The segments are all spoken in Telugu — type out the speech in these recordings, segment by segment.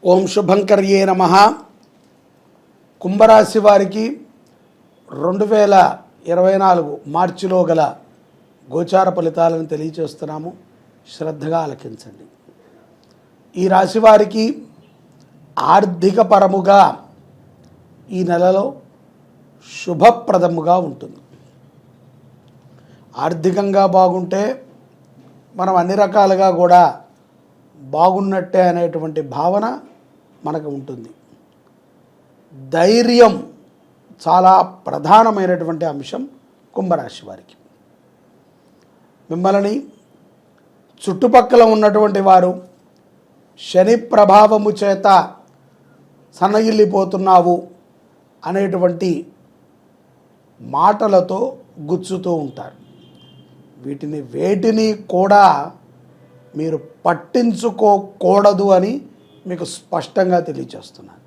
ఓం శుభంకర్యే నమః. కుంభరాశి వారికి 2024 మార్చిలో గల గోచార ఫలితాలను తెలియచేస్తున్నాము. శ్రద్ధగా ఆలకించండి. ఈ రాశి వారికి ఆర్థిక పరముగా ఈ నెలలో శుభప్రదముగా ఉంటుంది. ఆర్థికంగా బాగుంటే మనం అన్ని రకాలుగా కూడా బాగున్నట్టే అనేటువంటి భావన మనకు ఉంటుంది. ధైర్యం చాలా ప్రధానమైనటువంటి అంశం కుంభరాశి వారికి. మిమ్మల్ని చుట్టుపక్కల ఉన్నటువంటి వారు శని ప్రభావము చేత సన్నగిల్లిపోతున్నావు అనేటువంటి మాటలతో గుచ్చుతూ ఉంటారు. వేటిని కూడా మీరు పట్టించుకోకూడదు అని మీకు స్పష్టంగా తెలియజేస్తున్నాను.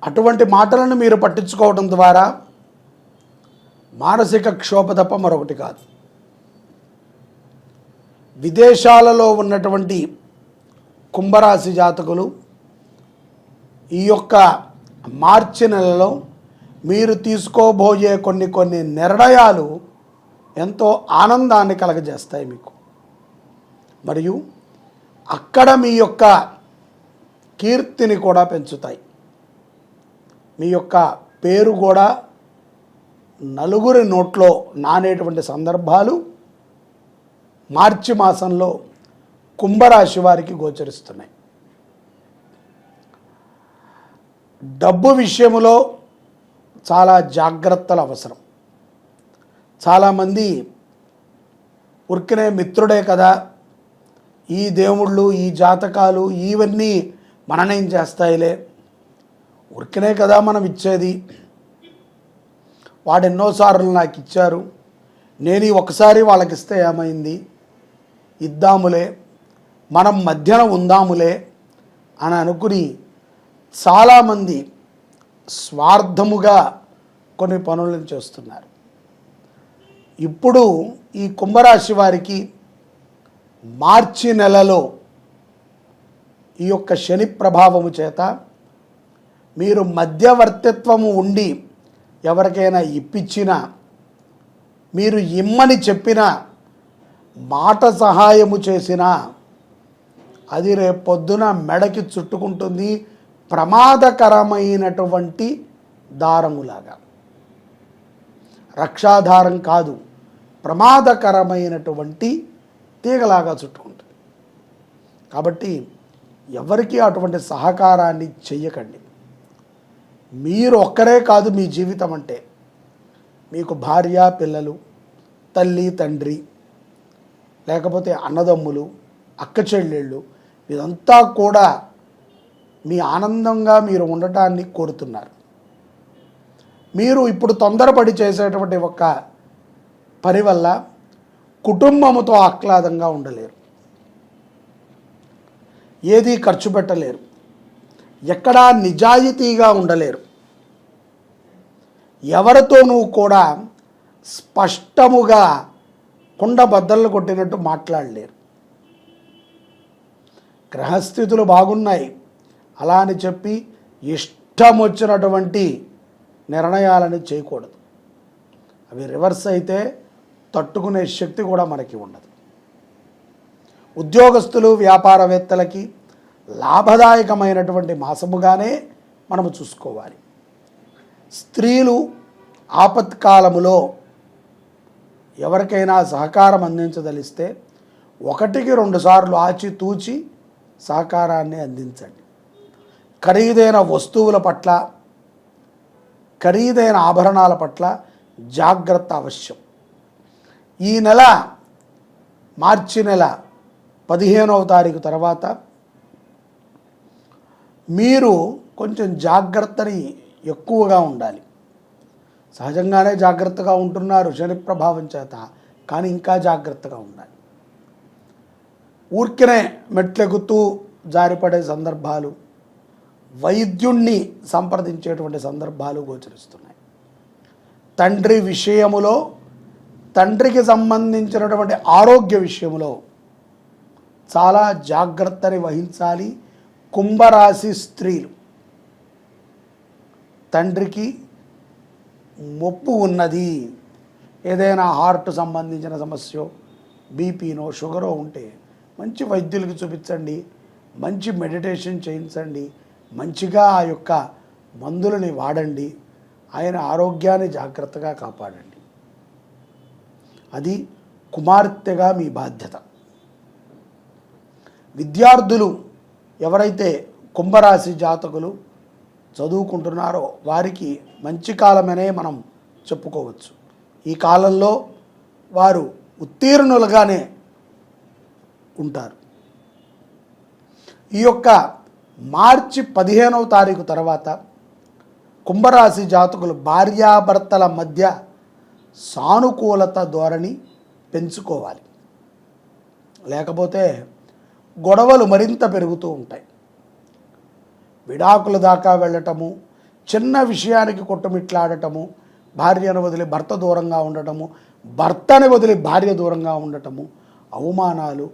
అటువంటి మాటలను మీరు పట్టించుకోవడం ద్వారా మానసిక క్షోభ తప్ప మరొకటి కాదు. విదేశాలలో ఉన్నటువంటి కుంభరాశి జాతకులు ఈ యొక్క మార్చి నెలలో మీరు తీసుకోబోయే కొన్ని నిర్ణయాలు ఎంతో ఆనందాన్ని కలగజేస్తాయి మీకు. మరియు అక్కడ మీ యొక్క కీర్తిని కూడా పెంచుతాయి. మీ యొక్క పేరు కూడా నలుగురి నోట్లో నానేటువంటి సందర్భాలు మార్చి మాసంలో కుంభరాశి వారికి గోచరిస్తున్నాయి. డబ్బు విషయంలో చాలా జాగ్రత్తలు అవసరం. చాలామంది ఉరికినే మిత్రుడే కదా, ఈ దేవుళ్ళు ఈ జాతకాలు ఇవన్నీ మననేం చేస్తాయిలే, ఉరికినే కదా మనం ఇచ్చేది, వాడు ఎన్నోసార్లు నాకు ఇచ్చారు, నేను ఒకసారి వాళ్ళకి ఇస్తే ఏమైంది, ఇద్దాములే, మనం మధ్యన ఉందాములే అని అనుకుని చాలామంది స్వార్థముగా కొన్ని పనులను చేస్తున్నారు. ఇప్పుడు ఈ కుంభరాశి వారికి మార్చి నెలలో ఈ యొక్క శని ప్రభావము చేత మీరు మధ్యవర్తిత్వము ఉండి ఎవరికైనా ఇప్పించినా, మీరు ఇమ్మని చెప్పినా, మాట సహాయము చేసినా అది రేపొద్దున మెడకి చుట్టుకుంటుంది. ప్రమాదకరమైనటువంటి దారములాగా, రక్షాధారం కాదు, ప్రమాదకరమైనటువంటి తీగలాగా చుట్టుకుంటుంది. కాబట్టి ఎవరికి అటువంటి సహకారాన్ని చెయ్యకండి. మీరు ఒక్కరే కాదు, మీ జీవితం అంటే మీకు భార్య పిల్లలు, తల్లి తండ్రి, లేకపోతే అన్నదమ్ములు, అక్క చెల్లెళ్ళు, ఇదంతా కూడా మీ ఆనందంగా మీరు ఉండటాన్ని కోరుతున్నారు. మీరు ఇప్పుడు తొందరపడి చేసేటువంటి ఒక పని వల్ల కుటుంబముతో ఆహ్లాదంగా ఉండలేరు, ఏది ఖర్చు పెట్టలేరు, ఎక్కడా నిజాయితీగా ఉండలేరు, ఎవరితోనూ కూడా స్పష్టముగా కుండ బద్దలు కొట్టినట్టు మాట్లాడలేరు. గ్రహస్థితులు బాగున్నాయి అలా అని చెప్పి ఇష్టం వచ్చినటువంటి నిర్ణయాలను చేయకూడదు. అవి రివర్స్ అయితే తట్టుకునే శక్తి కూడా మనకి ఉండదు. ఉద్యోగస్తులు వ్యాపారవేత్తలకి లాభదాయకమైనటువంటి మాసముగానే మనము చూసుకోవాలి. స్త్రీలు ఆపత్కాలములో ఎవరికైనా సహకారం అందించదలిస్తే 1-2 సార్లు ఆచితూచి సహకారాన్ని అందించండి. ఖరీదైన వస్తువుల పట్ల, ఖరీదైన ఆభరణాల పట్ల జాగ్రత్త అవశ్యం. ఈ నెల మార్చి నెల 15వ తారీఖు తర్వాత మీరు కొంచెం జాగ్రత్తని ఎక్కువగా ఉండాలి. సహజంగానే జాగ్రత్తగా ఉంటున్నారు శని ప్రభావం చేత, కానీ ఇంకా జాగ్రత్తగా ఉండాలి. ఊరికనే మెట్లెగుతూ జారిపడే సందర్భాలు, వైద్యుణ్ణి సంప్రదించేటువంటి సందర్భాలు గోచరిస్తున్నాయి. తండ్రి విషయములో, తండ్రికి సంబంధించినటువంటి ఆరోగ్య విషయంలో చాలా జాగ్రత్తని వహించాలి. కుంభరాశి స్త్రీలు తండ్రికి మొప్పు ఉన్నది, ఏదైనా హార్ట్ సంబంధించిన సమస్య, బీపీనో షుగరో ఉంటే మంచి వైద్యులకి చూపించండి, మంచి మెడిటేషన్ చేయించండి, మంచిగా ఆ యొక్క మందులని వాడండి, ఆయన ఆరోగ్యాన్ని జాగ్రత్తగా కాపాడండి. అది కుమార్తెగా మీ బాధ్యత. విద్యార్థులు ఎవరైతే కుంభరాశి జాతకులు చదువుకుంటున్నారో వారికి మంచి కాలమనే మనం చెప్పుకోవచ్చు. ఈ కాలంలో వారు ఉత్తీర్ణులుగానే ఉంటారు. ఈ యొక్క మార్చి 15వ తారీఖు తర్వాత కుంభరాశి జాతకులు భార్యాభర్తల మధ్య సానుకూలత ధోరణి పెంచుకోవాలి, లేకపోతే గొడవలు మరింత పెరుగుతూ ఉంటాయి. విడాకుల దాకా వెళ్ళటము, చిన్న విషయానికి కొట్టుమిట్లాడటము, భార్యను వదిలి భర్త దూరంగా ఉండటము, భర్తని వదిలి భార్య దూరంగా ఉండటము, అవమానాలు,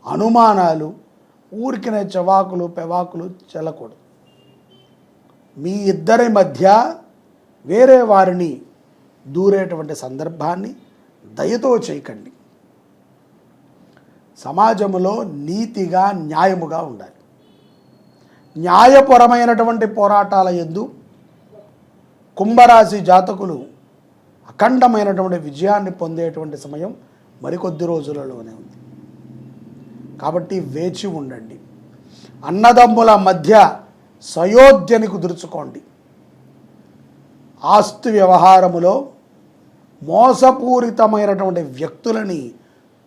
అనుమానాలు, ఊరికినే చవాకులు పెవాకులు చెల్లకూడదు. మీ ఇద్దరి మధ్య వేరే వారిని దూరేటువంటి సందర్భాన్ని దయతో చేయకండి. సమాజంలో నీతిగా న్యాయముగా ఉండాలి. న్యాయపరమైనటువంటి పోరాటాల యందు కుంభరాశి జాతకులు అఖండమైనటువంటి విజయాన్ని పొందేటువంటి సమయం మరికొద్ది రోజులలోనే ఉంది. కాబట్టి వేచి ఉండండి. అన్నదమ్ముల మధ్య సయోధ్యని కుదుర్చుకోండి. ఆస్తి వ్యవహారములో మోసపూరితమైనటువంటి వ్యక్తులని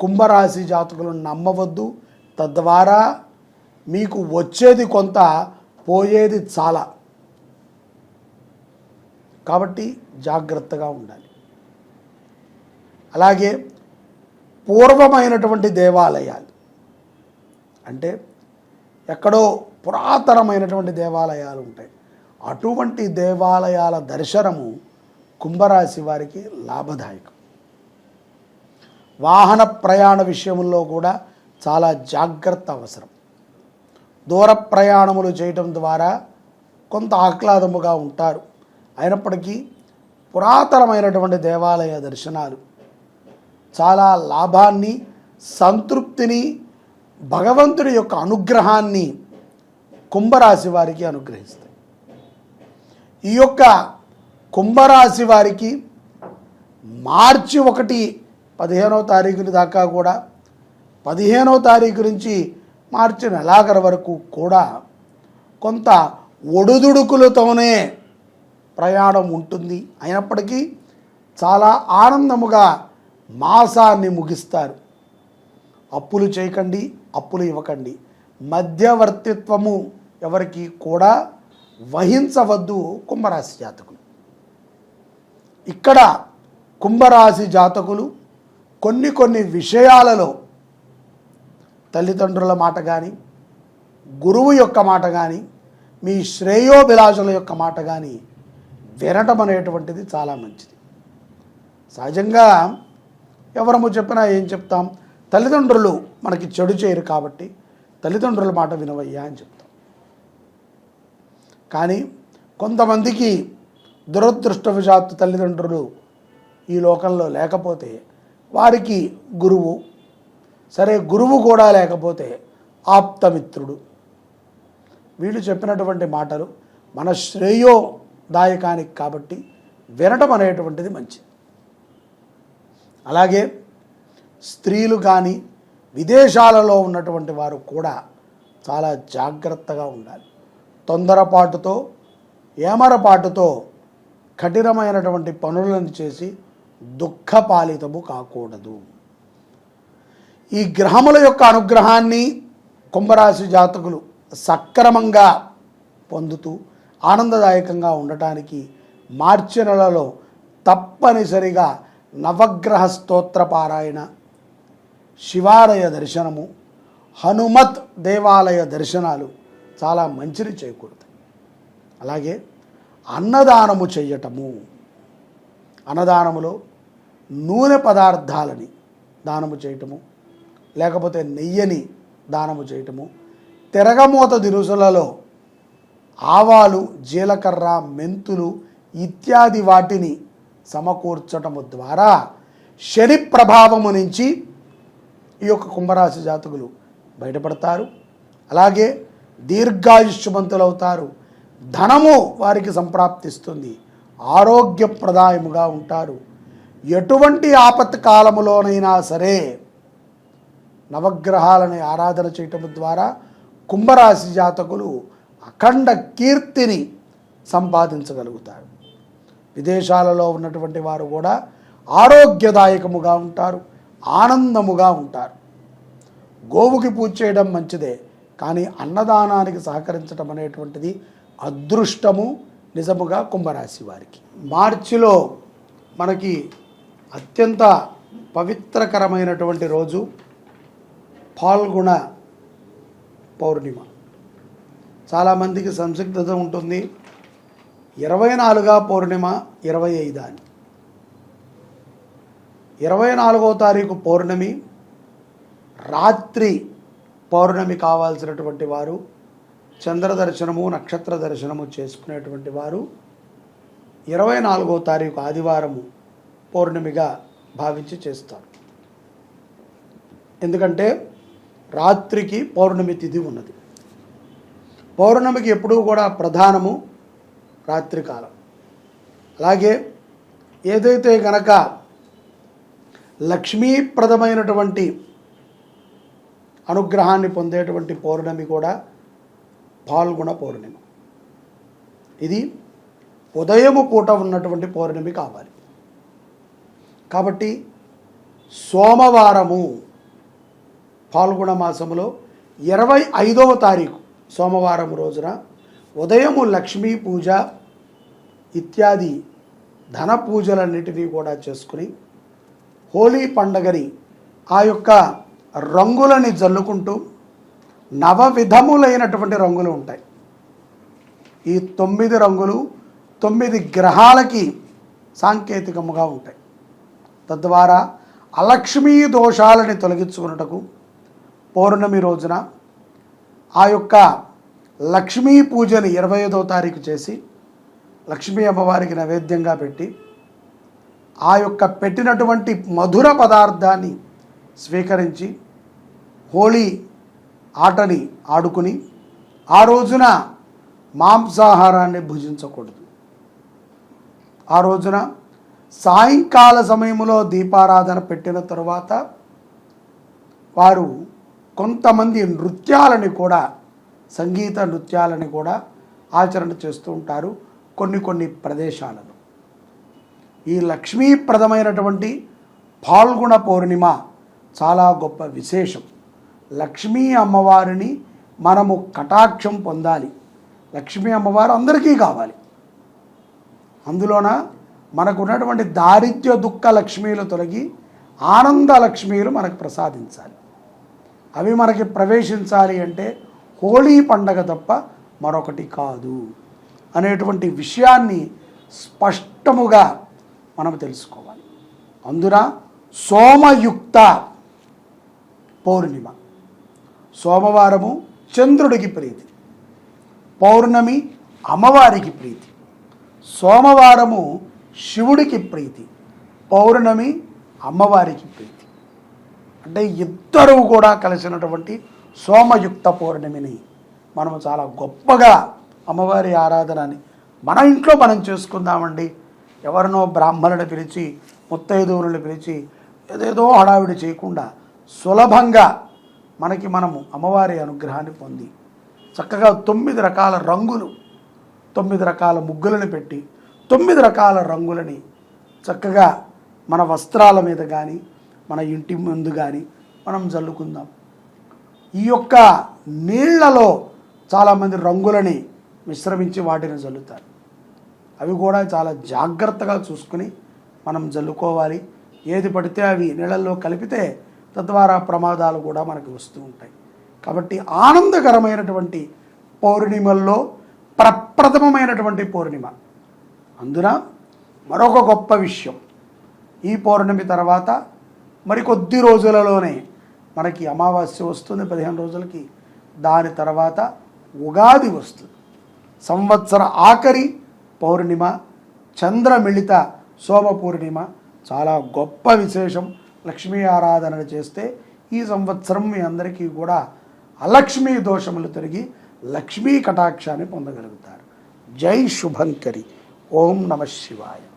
కుంభరాశి జాతకులను నమ్మవద్దు. తద్వారా మీకు వచ్చేది కొంత, పోయేది చాలా. కాబట్టి జాగ్రత్తగా ఉండాలి. అలాగే పూర్వమైనటువంటి దేవాలయాలు అంటే ఎక్కడో పురాతనమైనటువంటి దేవాలయాలు ఉంటాయి. అటువంటి దేవాలయాల దర్శనము కుంభరాశి వారికి లాభదాయకం. వాహన ప్రయాణ విషయంలో కూడా చాలా జాగ్రత్త అవసరం. దూర ప్రయాణములు చేయటం ద్వారా కొంత ఆహ్లాదముగా ఉంటారు. అయినప్పటికీ పురాతనమైనటువంటి దేవాలయ దర్శనాలు చాలా లాభాన్ని, సంతృప్తిని, భగవంతుడి యొక్క అనుగ్రహాన్ని కుంభరాశి వారికి అనుగ్రహిస్తాయి. ఈ యొక్క కుంభరాశి వారికి మార్చి 1, 15వ తారీఖు దాకా కూడా, 15వ తారీఖు నుంచి మార్చి నెలాఖరు వరకు కూడా కొంత ఒడుదుడుకులతోనే ప్రయాణం ఉంటుంది. అయినప్పటికీ చాలా ఆనందముగా మాసాన్ని ముగిస్తారు. అప్పులు చేయకండి, అప్పులు ఇవ్వకండి. మధ్యవర్తిత్వము ఎవరికి కూడా వహించవద్దు కుంభరాశి జాతకులు. ఇక్కడ కుంభరాశి జాతకులు కొన్ని విషయాలలో తల్లిదండ్రుల మాట కానీ, గురువు యొక్క మాట కానీ, మీ శ్రేయోభిలాషుల యొక్క మాట కానీ వినటం అనేటువంటిది చాలా మంచిది. సహజంగా ఎవరము చెప్పినా ఏం చెప్తాం, తల్లిదండ్రులు మనకి చెడు చేయరు కాబట్టి తల్లిదండ్రుల మాట వినవయ్యా అని చెప్తాం. కానీ కొంతమందికి దురదృష్టవశాత్తు తల్లిదండ్రులు ఈ లోకంలో లేకపోతే వారికి గురువు, సరే గురువు కూడా లేకపోతే ఆప్తమిత్రుడు, వీళ్ళు చెప్పినటువంటి మాటలు మన శ్రేయోదాయకానికి కాబట్టి వినటం అనేటువంటిది మంచిది. అలాగే స్త్రీలు కానీ విదేశాలలో ఉన్నటువంటి వారు కూడా చాలా జాగ్రత్తగా ఉండాలి. తొందరపాటుతో, ఏమరపాటుతో కఠినమైనటువంటి పనులను చేసి దుఃఖపాలితము కాకూడదు. ఈ గ్రహముల యొక్క అనుగ్రహాన్ని కుంభరాశి జాతకులు సక్రమంగా పొందుతూ ఆనందదాయకంగా ఉండటానికి మార్చి నెలలో తప్పనిసరిగా నవగ్రహ స్తోత్ర పారాయణ, శివాలయ దర్శనము, హనుమత్ దేవాలయ దర్శనాలు చాలా మంచిని చేకూరుతాయి. అలాగే అన్నదానము చెయ్యటము, అన్నదానములో నూనె పదార్థాలని దానము చేయటము, లేకపోతే నెయ్యని దానము చేయటము, తిరగమూత దినుసులలో ఆవాలు, జీలకర్ర, మెంతులు ఇత్యాది వాటిని సమకూర్చటము ద్వారా శని ప్రభావము నుంచి ఈ యొక్క కుంభరాశి జాతకులు బయటపడతారు. అలాగే దీర్ఘాయుష్యవంతులవుతారు. ధనము వారికి సంప్రాప్తిస్తుంది. ఆరోగ్యప్రదాయముగా ఉంటారు. ఎటువంటి ఆపత్కాలములోనైనా సరే నవగ్రహాలని ఆరాధన చేయటం ద్వారా కుంభరాశి జాతకులు అఖండ కీర్తిని సంపాదించగలుగుతారు. విదేశాలలో ఉన్నటువంటి వారు కూడా ఆరోగ్యదాయకముగా ఉంటారు, ఆనందముగా ఉంటారు. గోవుకి పూజ చేయడం మంచిదే, కానీ అన్నదానానికి సహకరించడం అనేటువంటిది అదృష్టము నిజముగా కుంభరాశి వారికి. మార్చిలో మనకి అత్యంత పవిత్రకరమైనటువంటి రోజు ఫాల్గుణ పౌర్ణిమ. చాలామందికి సంసిగ్ధత ఉంటుంది. 24వ పౌర్ణిమ, 25 అని. 24వ తారీఖు పౌర్ణమి రాత్రి పౌర్ణమి కావాల్సినటువంటి వారు చంద్ర దర్శనము, నక్షత్ర దర్శనము చేసుకునేటువంటి వారు 24వ తారీఖు ఆదివారము పౌర్ణమిగా భావించి చేస్తారు. ఎందుకంటే రాత్రికి పౌర్ణమి తిథి ఉన్నది. పౌర్ణమికి ఎప్పుడూ కూడా ప్రధానము రాత్రికాలం. అలాగే ఏదైతే గనక లక్ష్మీప్రదమైనటువంటి అనుగ్రహాన్ని పొందేటువంటి పౌర్ణమి కూడా ఫాల్గుణ పౌర్ణమి. ఇది ఉదయము పూట ఉన్నటువంటి పౌర్ణమి కావాలి. కాబట్టి సోమవారము ఫాల్గుణ మాసములో 25వ తారీఖు సోమవారం రోజున ఉదయము లక్ష్మీ పూజ ఇత్యాది ధన పూజలన్నిటినీ కూడా చేసుకుని హోలీ పండగని ఆ యొక్క రంగులని జల్లుకుంటూ, నవవిధములైనటువంటి రంగులు ఉంటాయి. ఈ 9 రంగులు 9 గ్రహాలకి సాంకేతికముగా ఉంటాయి. తద్వారా అలక్ష్మీ దోషాలని తొలగించుకున్నటకు పౌర్ణమి రోజున ఆ యొక్క లక్ష్మీ పూజని 25వ తారీఖు చేసి లక్ష్మీ అమ్మవారికి నైవేద్యంగా పెట్టి ఆ యొక్క పెట్టినటువంటి మధుర పదార్థాన్ని స్వీకరించి హోలీ ఆటని ఆడుకుని ఆ రోజున మాంసాహారాన్ని భుజించకూడదు. ఆ రోజున సాయంకాల సమయంలో దీపారాధన పెట్టిన తరువాత వారు కొంతమంది నృత్యాలని కూడా, సంగీత నృత్యాలని కూడా ఆచరణ చేస్తూ ఉంటారు కొన్ని ప్రదేశాలలో. ఈ లక్ష్మీప్రదమైనటువంటి ఫాల్గుణ పౌర్ణిమ చాలా గొప్ప విశేషం. లక్ష్మీ అమ్మవారిని మనము కటాక్షం పొందాలి. లక్ష్మీ అమ్మవారు అందరికీ కావాలి. అందులోన మనకు ఉన్నటువంటి దారిద్ర్య దుఃఖ లక్ష్మీలు తొలగి ఆనంద లక్ష్మీలు మనకు ప్రసాదించాలి. అవి మనకి ప్రవేశించాలి అంటే హోలీ పండగ తప్ప మరొకటి కాదు అనేటువంటి విషయాన్ని స్పష్టముగా మనం తెలుసుకోవాలి. అందున సోమయుక్త పౌర్ణిమ, సోమవారము చంద్రుడికి ప్రీతి, పౌర్ణమి అమ్మవారికి ప్రీతి. సోమవారము శివుడికి ప్రీతి, పౌర్ణమి అమ్మవారికి ప్రీతి. అంటే ఇద్దరు కూడా కలిసినటువంటి సోమయుక్త పౌర్ణమిని మనము చాలా గొప్పగా అమ్మవారి ఆరాధనని మన ఇంట్లో మనం చేసుకుందామండి. ఎవరినో బ్రాహ్మణుని పిలిచి, ముత్తైదువులను పిలిచి ఏదేదో హడావిడి చేయకుండా సులభంగా మనము అమ్మవారి అనుగ్రహాన్ని పొంది చక్కగా 9 రకాల రంగులు, 9 రకాల ముగ్గులను పెట్టి 9 రకాల రంగులని చక్కగా మన వస్త్రాల మీద కానీ మన ఇంటి ముందు కానీ మనం జల్లుకుందాం. ఈ యొక్క నీళ్లలో చాలామంది రంగులని మిశ్రమించి వాటిని జల్లుతారు. అవి కూడా చాలా జాగ్రత్తగా చూసుకుని మనం జల్లుకోవాలి. ఏది పడితే అవి నీళ్ళల్లో కలిపితే తద్వారా ప్రమాదాలు కూడా మనకు వస్తూ ఉంటాయి. కాబట్టి ఆనందకరమైనటువంటి పౌర్ణిమల్లో ప్రప్రథమమైనటువంటి పౌర్ణిమ. అందున మరొక గొప్ప విషయం, ఈ పౌర్ణమి తర్వాత మరికొద్ది రోజులలోనే మనకి అమావాస్య వస్తుంది. 15 రోజులకి దాని తర్వాత ఉగాది వస్తుంది. సంవత్సర ఆఖరి పౌర్ణిమ, చంద్రమిళిత సోమ పూర్ణిమ, చాలా గొప్ప విశేషం. లక్ష్మీ ఆరాధన చేస్తే ఈ సంవత్సరం మీ అందరికీ కూడా అలక్ష్మీ దోషములు తిరిగి లక్ష్మీ కటాక్షాన్ని పొందగలుగుతారు. జై శుభంకరి. ఓం నమ శివాయ.